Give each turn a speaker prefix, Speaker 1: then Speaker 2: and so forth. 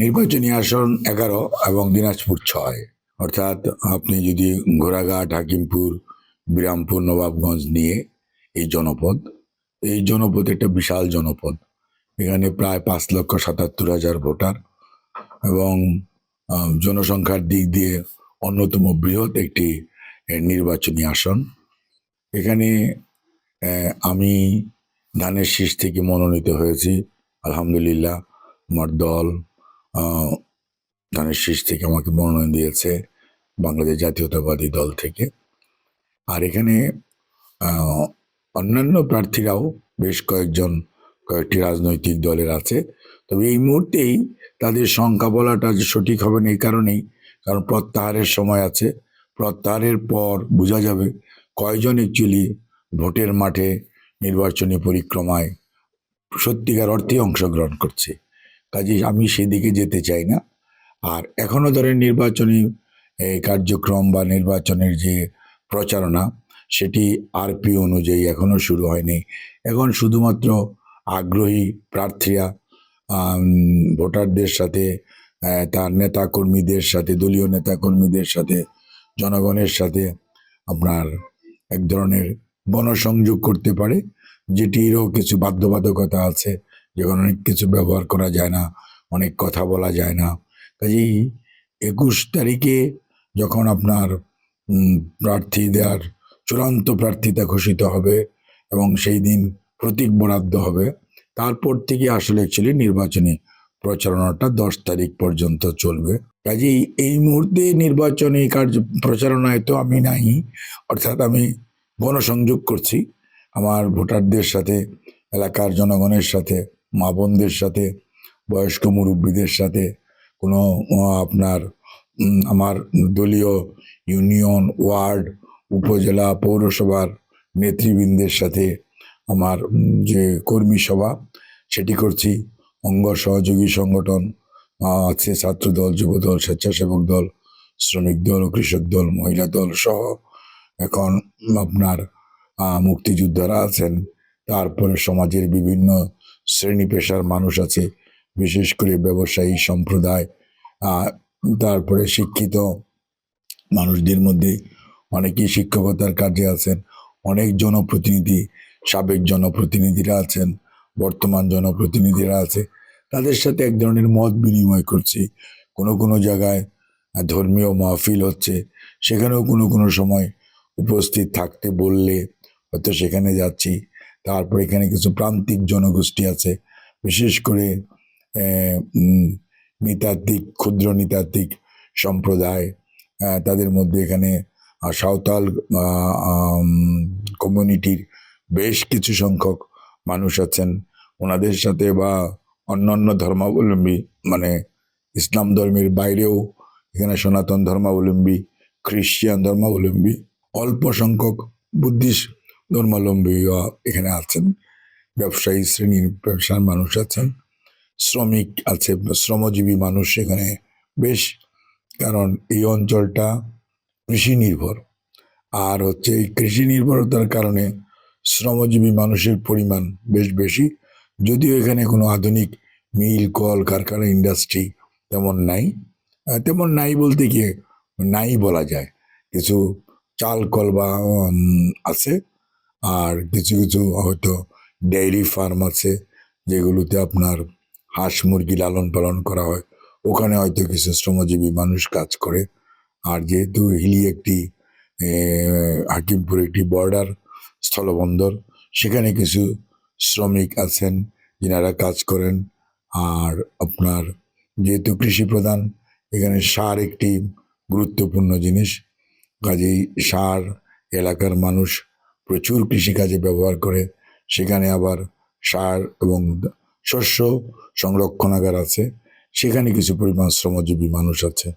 Speaker 1: নির্বাচনী আসন 11 এবং দিনাজপুর 6। অর্থাৎ আপনি যদি ঘোড়াঘাট, হাকিমপুর, বিরামপুর, নবাবগঞ্জ নিয়ে এই জনপদ একটা বিশাল জনপদ। এখানে প্রায় 5,77,000 ভোটার এবং জনসংখ্যার দিক দিয়ে অন্যতম বৃহৎ একটি নির্বাচনী আসন। এখানে আমি ধানের শীষ থেকে মনোনীত হয়েছি। আলহামদুলিল্লাহ, আমার দল ধানের শীষ থেকে আমাকে মনোনয়ন দিয়েছে, বাংলাদেশ জাতীয়তাবাদী দল থেকে। আর এখানে অন্যান্য প্রার্থীরাও বেশ কয়েকটি রাজনৈতিক দলের আছে। তবে এই মুহূর্তেই তাদের সংখ্যা বলাটা যে সঠিক হবে না, এই কারণেই কারণ প্রত্যাহারের সময় আছে। প্রত্যাহারের পর বোঝা যাবে কয়জন অ্যাকচুয়ালি ভোটের মাঠে নির্বাচনী পরিক্রমায় সত্যিকার অর্থে অংশগ্রহণ করছে। কাজেই আমি সেদিকে যেতে চাই না। আর এখনো ধরেন নির্বাচনী কার্যক্রম বা নির্বাচনের যে প্রচারণা, সেটি আরপি অনুযায়ী এখনো শুরু হয়নি। এখন শুধুমাত্র আগ্রহী প্রার্থীরা ভোটারদের সাথে, তার নেতাকর্মীদের সাথে, দলীয় নেতাকর্মীদের সাথে, জনগণের সাথে আপনার এক ধরনের গণসংযোগ করতে পারে, যেটিরও কিছু বাধ্যবাধকতা আছে। যেখানে অনেক কিছু ব্যবহার করা যায় না, অনেক কথা বলা যায় না। কাজেই 21 তারিখে যখন আপনার প্রার্থী দেওয়ার চূড়ান্ত প্রার্থিতা ঘোষিত হবে এবং সেই দিন প্রতীক বরাদ্দ হবে, তারপর থেকে আসলে অ্যাকচুয়ালি নির্বাচনী প্রচারণাটা 10 তারিখ পর্যন্ত চলবে। কাজেই এই মুহূর্তে নির্বাচনী প্রচারণায় তো আমি নাই, অর্থাৎ আমি গণসংযোগ করছি আমার ভোটারদের সাথে, এলাকার জনগণের সাথে, মা বোনদের সাথে, বয়স্ক মুরব্বীদের সাথে, কোনো আপনার আমার দলীয় ইউনিয়ন, ওয়ার্ড, উপজেলা, পৌরসভার নেতৃবৃন্দের সাথে আমার যে কর্মী সভা সেটি করছি। অঙ্গ সহযোগী সংগঠন আছে, ছাত্রদল, যুবদল, স্বেচ্ছাসেবক দল, শ্রমিক দল, কৃষক দল, মহিলা দল সহ এখন আপনার মুক্তিযোদ্ধারা আছেন। তারপরে সমাজের বিভিন্ন শ্রেণী পেশার মানুষ আছে, বিশেষ করে ব্যবসায়ী সম্প্রদায়, তারপরে শিক্ষিত মানুষদের মধ্যে অনেকেই শিক্ষকতার কাজে আছেন, অনেক জনপ্রতিনিধি, সাবেক জনপ্রতিনিধিরা আছেন, বর্তমান জনপ্রতিনিধিরা আছে। তাদের সাথে এক ধরনের মত বিনিময় করছি। কোনো কোনো জায়গায় ধর্মীয় মাহফিল হচ্ছে, সেখানেও কোনো কোনো সময় উপস্থিত থাকতে বললে হয়তো সেখানে যাচ্ছি। তারপর এখানে কিছু প্রান্তিক জনগোষ্ঠী আছে, বিশেষ করে নৃতাত্ত্বিক, ক্ষুদ্র নৃতাত্ত্বিক সম্প্রদায়, তাদের মধ্যে এখানে সাঁওতাল কমিউনিটির বেশ কিছু সংখ্যক মানুষ আছেন। ওনাদের সাথে বা অন্যান্য ধর্মাবলম্বী, মানে ইসলাম ধর্মের বাইরেও এখানে সনাতন ধর্মাবলম্বী, খ্রিস্টান ধর্মাবলম্বী, অল্প সংখ্যক বুদ্ধিস্ট ধর্মাবলম্বী এখানে আছেন, ব্যবসায়ী শ্রেণীর ব্যবসার মানুষ আছেন, শ্রমিক আছে, শ্রমজীবী মানুষ এখানে বেশ। কারণ এই অঞ্চলটা কৃষি নির্ভর, আর হচ্ছে এই কৃষি নির্ভরতার কারণে শ্রমজীবী মানুষের পরিমাণ বেশ বেশি। যদিও এখানে কোনো আধুনিক মিল, কল কারখানা, ইন্ডাস্ট্রি তেমন নাই বলতে গিয়ে নাই বলা যায়। কিছু চাল কল বা আছে, আর কিছু কিছু হয়তো ডেইরি ফার্ম আছে, যেগুলোতে আপনার হাঁস মুরগি লালন পালন করা হয়। ওখানে হয়তো কিছু শ্রমজীবী মানুষ কাজ করে। আর যেহেতু হিলি একটি হাকিমপুর একটি বর্ডার স্থলবন্দর, সেখানে কিছু শ্রমিক আছেন যিনারা কাজ করেন। আর আপনার যেহেতু কৃষি প্রধান, এখানে সার একটি গুরুত্বপূর্ণ জিনিস। কাজেই সার এলাকার মানুষ প্রচুর কৃষিকাজে ব্যবহার করে। সেখানে আবার সার এবং শস্য সংরক্ষণাগার আছে, সেখানে কিছু পরিমাণ শ্রমজীবী মানুষ আছে।